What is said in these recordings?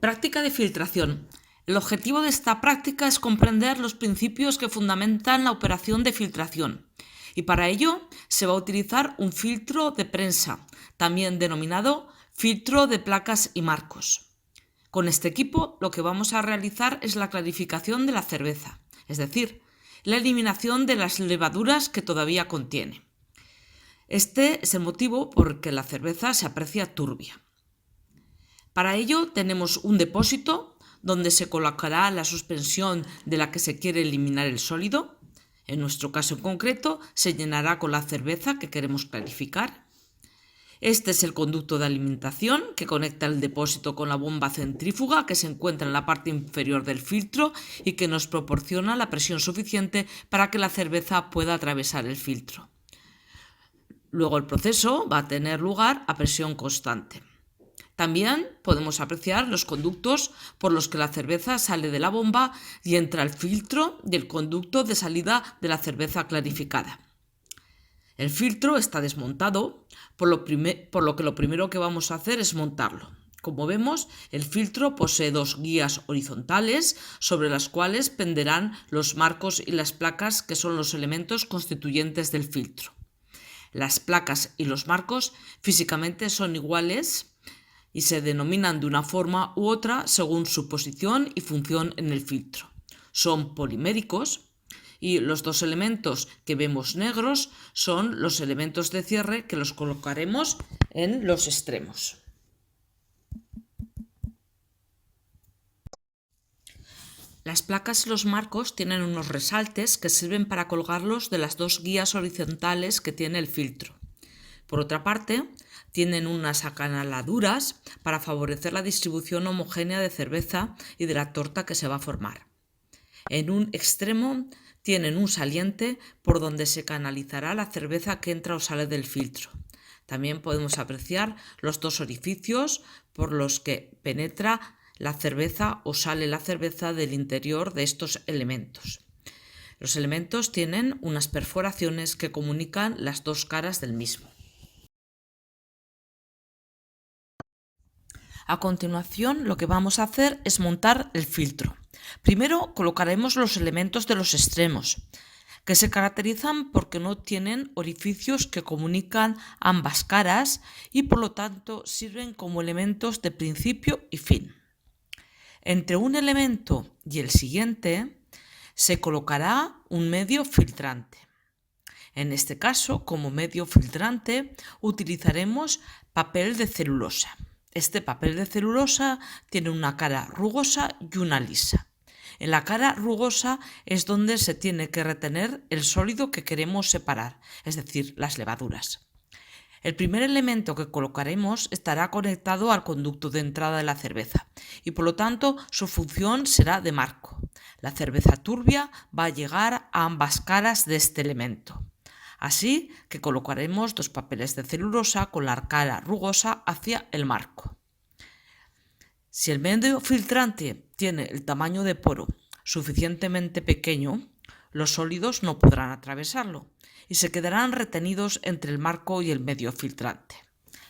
Práctica de filtración. El objetivo de esta práctica es comprender los principios que fundamentan la operación de filtración. Y para ello se va a utilizar un filtro de prensa, también denominado filtro de placas y marcos. Con este equipo lo que vamos a realizar es la clarificación de la cerveza, es decir, la eliminación de las levaduras que todavía contiene. Este es el motivo por el que la cerveza se aprecia turbia. Para ello tenemos un depósito donde se colocará la suspensión de la que se quiere eliminar el sólido. En nuestro caso en concreto se llenará con la cerveza que queremos clarificar. Este es el conducto de alimentación que conecta el depósito con la bomba centrífuga que se encuentra en la parte inferior del filtro y que nos proporciona la presión suficiente para que la cerveza pueda atravesar el filtro. Luego el proceso va a tener lugar a presión constante. También podemos apreciar los conductos por los que la cerveza sale de la bomba y entra al filtro y el conducto de salida de la cerveza clarificada. El filtro está desmontado, por lo que lo primero que vamos a hacer es montarlo. Como vemos, el filtro posee dos guías horizontales sobre las cuales penderán los marcos y las placas que son los elementos constituyentes del filtro. Las placas y los marcos físicamente son iguales y se denominan de una forma u otra según su posición y función en el filtro. Son poliméricos y los dos elementos que vemos negros son los elementos de cierre que los colocaremos en los extremos. Las placas y los marcos tienen unos resaltes que sirven para colgarlos de las dos guías horizontales que tiene el filtro. Por otra parte, tienen unas acanaladuras para favorecer la distribución homogénea de cerveza y de la torta que se va a formar. En un extremo tienen un saliente por donde se canalizará la cerveza que entra o sale del filtro. También podemos apreciar los dos orificios por los que penetra la cerveza o sale la cerveza del interior de estos elementos. Los elementos tienen unas perforaciones que comunican las dos caras del mismo. A continuación, lo que vamos a hacer es montar el filtro. Primero colocaremos los elementos de los extremos, que se caracterizan porque no tienen orificios que comunican ambas caras y por lo tanto sirven como elementos de principio y fin. Entre un elemento y el siguiente se colocará un medio filtrante. En este caso, como medio filtrante, utilizaremos papel de celulosa. Este papel de celulosa tiene una cara rugosa y una lisa. En la cara rugosa es donde se tiene que retener el sólido que queremos separar, es decir, las levaduras. El primer elemento que colocaremos estará conectado al conducto de entrada de la cerveza y por lo tanto su función será de marco. La cerveza turbia va a llegar a ambas caras de este elemento. Así que colocaremos dos papeles de celulosa con la cara rugosa hacia el marco. Si el medio filtrante tiene el tamaño de poro suficientemente pequeño, los sólidos no podrán atravesarlo y se quedarán retenidos entre el marco y el medio filtrante.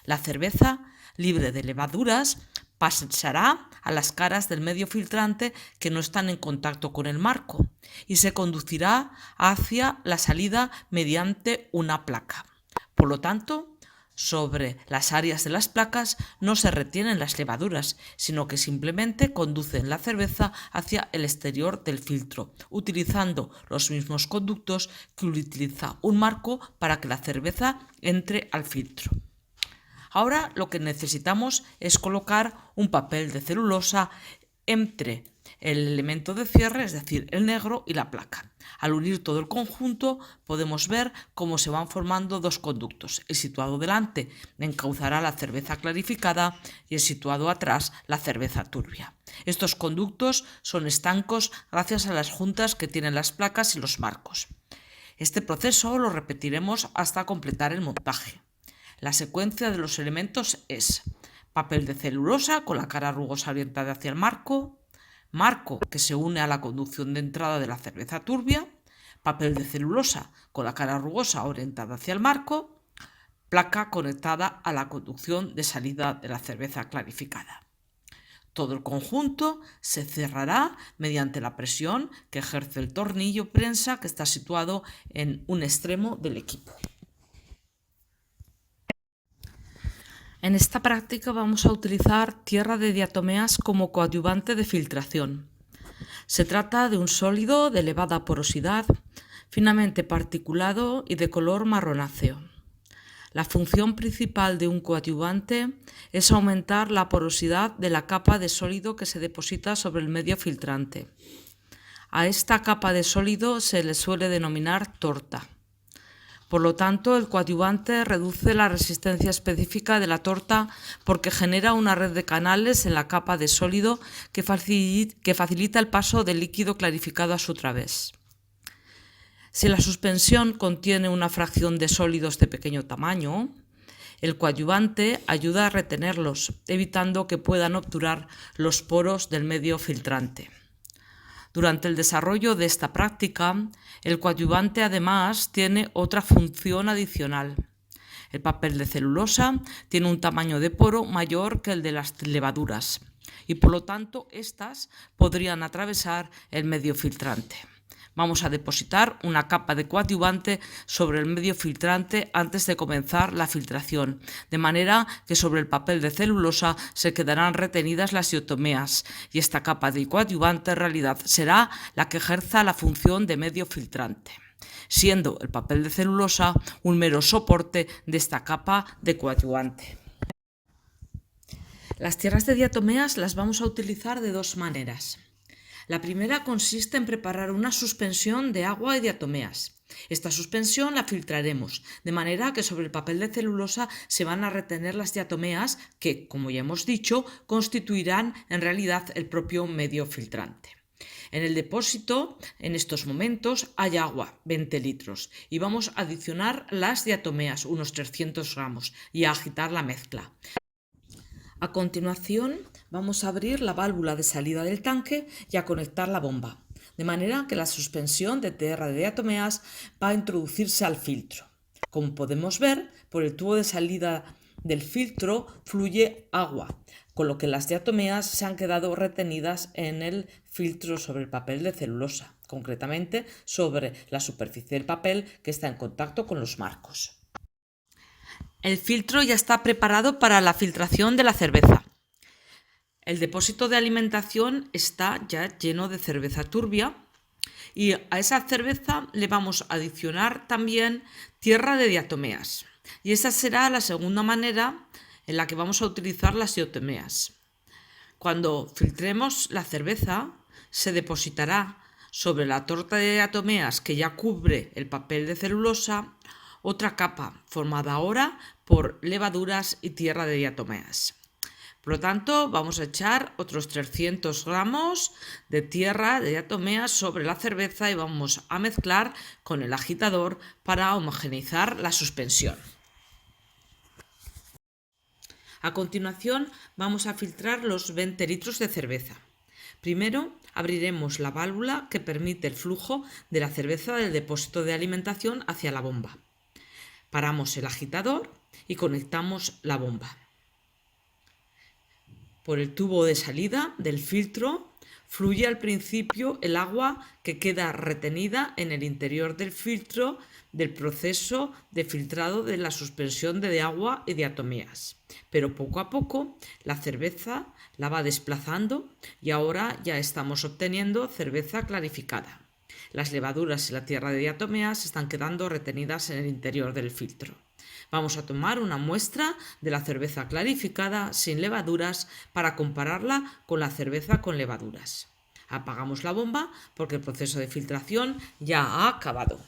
La cerveza, libre de levaduras, pasará a las caras del medio filtrante que no están en contacto con el marco y se conducirá hacia la salida mediante una placa. Por lo tanto, sobre las áreas de las placas no se retienen las levaduras, sino que simplemente conducen la cerveza hacia el exterior del filtro, utilizando los mismos conductos que utiliza un marco para que la cerveza entre al filtro. Ahora lo que necesitamos es colocar un papel de celulosa entre el elemento de cierre, es decir, el negro, y la placa. Al unir todo el conjunto podemos ver cómo se van formando dos conductos. El situado delante encauzará la cerveza clarificada y el situado atrás la cerveza turbia. Estos conductos son estancos gracias a las juntas que tienen las placas y los marcos. Este proceso lo repetiremos hasta completar el montaje. La secuencia de los elementos es papel de celulosa con la cara rugosa orientada hacia el marco que se une a la conducción de entrada de la cerveza turbia, papel de celulosa con la cara rugosa orientada hacia el marco, placa conectada a la conducción de salida de la cerveza clarificada. Todo el conjunto se cerrará mediante la presión que ejerce el tornillo prensa que está situado en un extremo del equipo. En esta práctica vamos a utilizar tierra de diatomeas como coadyuvante de filtración. Se trata de un sólido de elevada porosidad, finamente particulado y de color marronáceo. La función principal de un coadyuvante es aumentar la porosidad de la capa de sólido que se deposita sobre el medio filtrante. A esta capa de sólido se le suele denominar torta. Por lo tanto, el coadyuvante reduce la resistencia específica de la torta porque genera una red de canales en la capa de sólido que facilita el paso del líquido clarificado a su través. Si la suspensión contiene una fracción de sólidos de pequeño tamaño, el coadyuvante ayuda a retenerlos, evitando que puedan obturar los poros del medio filtrante. Durante el desarrollo de esta práctica, el coadyuvante además tiene otra función adicional. El papel de celulosa tiene un tamaño de poro mayor que el de las levaduras y por lo tanto éstas podrían atravesar el medio filtrante. Vamos a depositar una capa de coadyuvante sobre el medio filtrante antes de comenzar la filtración, de manera que sobre el papel de celulosa se quedarán retenidas las diatomeas y esta capa de coadyuvante en realidad será la que ejerza la función de medio filtrante, siendo el papel de celulosa un mero soporte de esta capa de coadyuvante. Las tierras de diatomeas las vamos a utilizar de dos maneras. La primera consiste en preparar una suspensión de agua y diatomeas. Esta suspensión la filtraremos, de manera que sobre el papel de celulosa se van a retener las diatomeas que, como ya hemos dicho, constituirán en realidad el propio medio filtrante. En el depósito, en estos momentos, hay agua, 20 litros, y vamos a adicionar las diatomeas, unos 300 gramos, y a agitar la mezcla. A continuación, vamos a abrir la válvula de salida del tanque y a conectar la bomba, de manera que la suspensión de tierra de diatomeas va a introducirse al filtro. Como podemos ver, por el tubo de salida del filtro fluye agua, con lo que las diatomeas se han quedado retenidas en el filtro sobre el papel de celulosa, concretamente sobre la superficie del papel que está en contacto con los marcos. El filtro ya está preparado para la filtración de la cerveza. El depósito de alimentación está ya lleno de cerveza turbia y a esa cerveza le vamos a adicionar también tierra de diatomeas. Y esa será la segunda manera en la que vamos a utilizar las diatomeas. Cuando filtremos la cerveza, se depositará sobre la torta de diatomeas que ya cubre el papel de celulosa otra capa formada ahora por levaduras y tierra de diatomeas. Por lo tanto, vamos a echar otros 300 gramos de tierra de diatomeas sobre la cerveza y vamos a mezclar con el agitador para homogeneizar la suspensión. A continuación, vamos a filtrar los 20 litros de cerveza. Primero, abriremos la válvula que permite el flujo de la cerveza del depósito de alimentación hacia la bomba. Paramos el agitador y conectamos la bomba. Por el tubo de salida del filtro fluye al principio el agua que queda retenida en el interior del filtro del proceso de filtrado de la suspensión de agua y diatomeas. Pero poco a poco la cerveza la va desplazando y ahora ya estamos obteniendo cerveza clarificada. Las levaduras y la tierra de diatomeas están quedando retenidas en el interior del filtro. Vamos a tomar una muestra de la cerveza clarificada sin levaduras para compararla con la cerveza con levaduras. Apagamos la bomba porque el proceso de filtración ya ha acabado.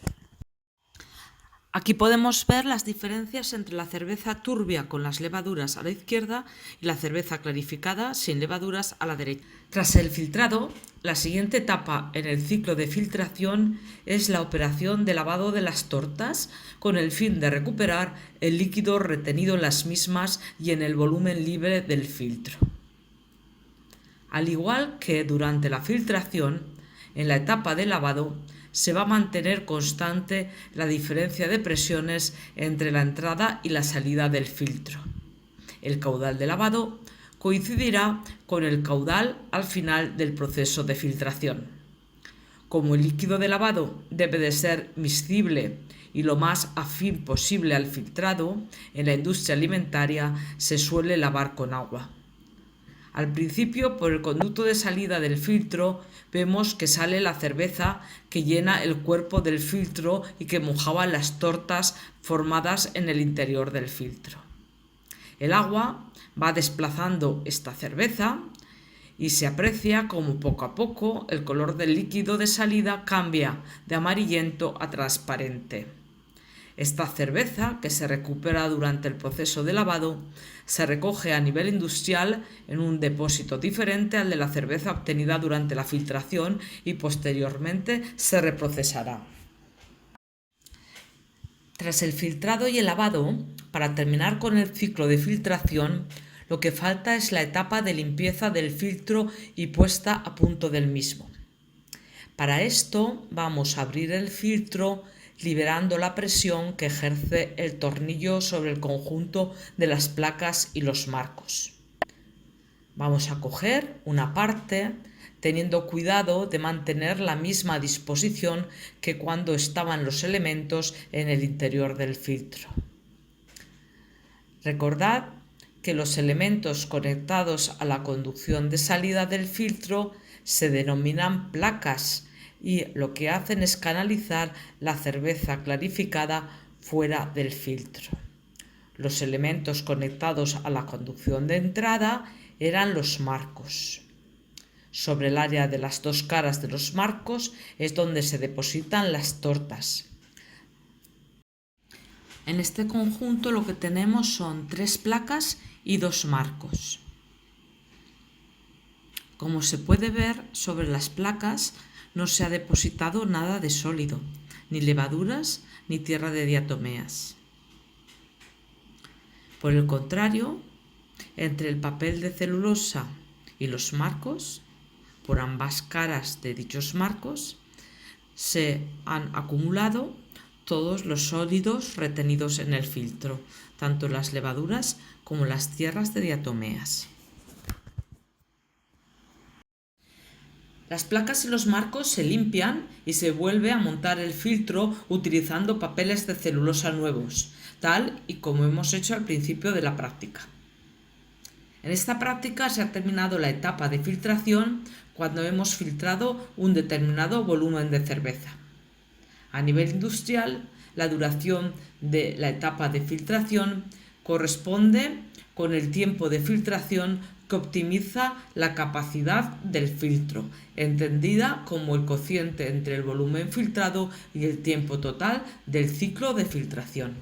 Aquí podemos ver las diferencias entre la cerveza turbia con las levaduras a la izquierda y la cerveza clarificada sin levaduras a la derecha. Tras el filtrado, la siguiente etapa en el ciclo de filtración es la operación de lavado de las tortas con el fin de recuperar el líquido retenido en las mismas y en el volumen libre del filtro. Al igual que durante la filtración, en la etapa de lavado se va a mantener constante la diferencia de presiones entre la entrada y la salida del filtro. El caudal de lavado coincidirá con el caudal al final del proceso de filtración. Como el líquido de lavado debe de ser miscible y lo más afín posible al filtrado, en la industria alimentaria se suele lavar con agua. Al principio, por el conducto de salida del filtro, vemos que sale la cerveza que llena el cuerpo del filtro y que mojaba las tortas formadas en el interior del filtro. El agua va desplazando esta cerveza y se aprecia como poco a poco el color del líquido de salida cambia de amarillento a transparente. Esta cerveza, que se recupera durante el proceso de lavado, se recoge a nivel industrial en un depósito diferente al de la cerveza obtenida durante la filtración y posteriormente se reprocesará. Tras el filtrado y el lavado, para terminar con el ciclo de filtración, lo que falta es la etapa de limpieza del filtro y puesta a punto del mismo. Para esto vamos a abrir el filtro liberando la presión que ejerce el tornillo sobre el conjunto de las placas y los marcos. Vamos a coger una parte teniendo cuidado de mantener la misma disposición que cuando estaban los elementos en el interior del filtro. Recordad que los elementos conectados a la conducción de salida del filtro se denominan placas y lo que hacen es canalizar la cerveza clarificada fuera del filtro. Los elementos conectados a la conducción de entrada eran los marcos. Sobre el área de las dos caras de los marcos es donde se depositan las tortas. En este conjunto lo que tenemos son 3 placas y 2 marcos. Como se puede ver, sobre las placas no se ha depositado nada de sólido, ni levaduras ni tierra de diatomeas. Por el contrario, entre el papel de celulosa y los marcos, por ambas caras de dichos marcos, se han acumulado todos los sólidos retenidos en el filtro, tanto las levaduras como las tierras de diatomeas. Las placas y los marcos se limpian y se vuelve a montar el filtro utilizando papeles de celulosa nuevos, tal y como hemos hecho al principio de la práctica. En esta práctica se ha terminado la etapa de filtración cuando hemos filtrado un determinado volumen de cerveza. A nivel industrial, la duración de la etapa de filtración corresponde con el tiempo de filtración que optimiza la capacidad del filtro, entendida como el cociente entre el volumen filtrado y el tiempo total del ciclo de filtración.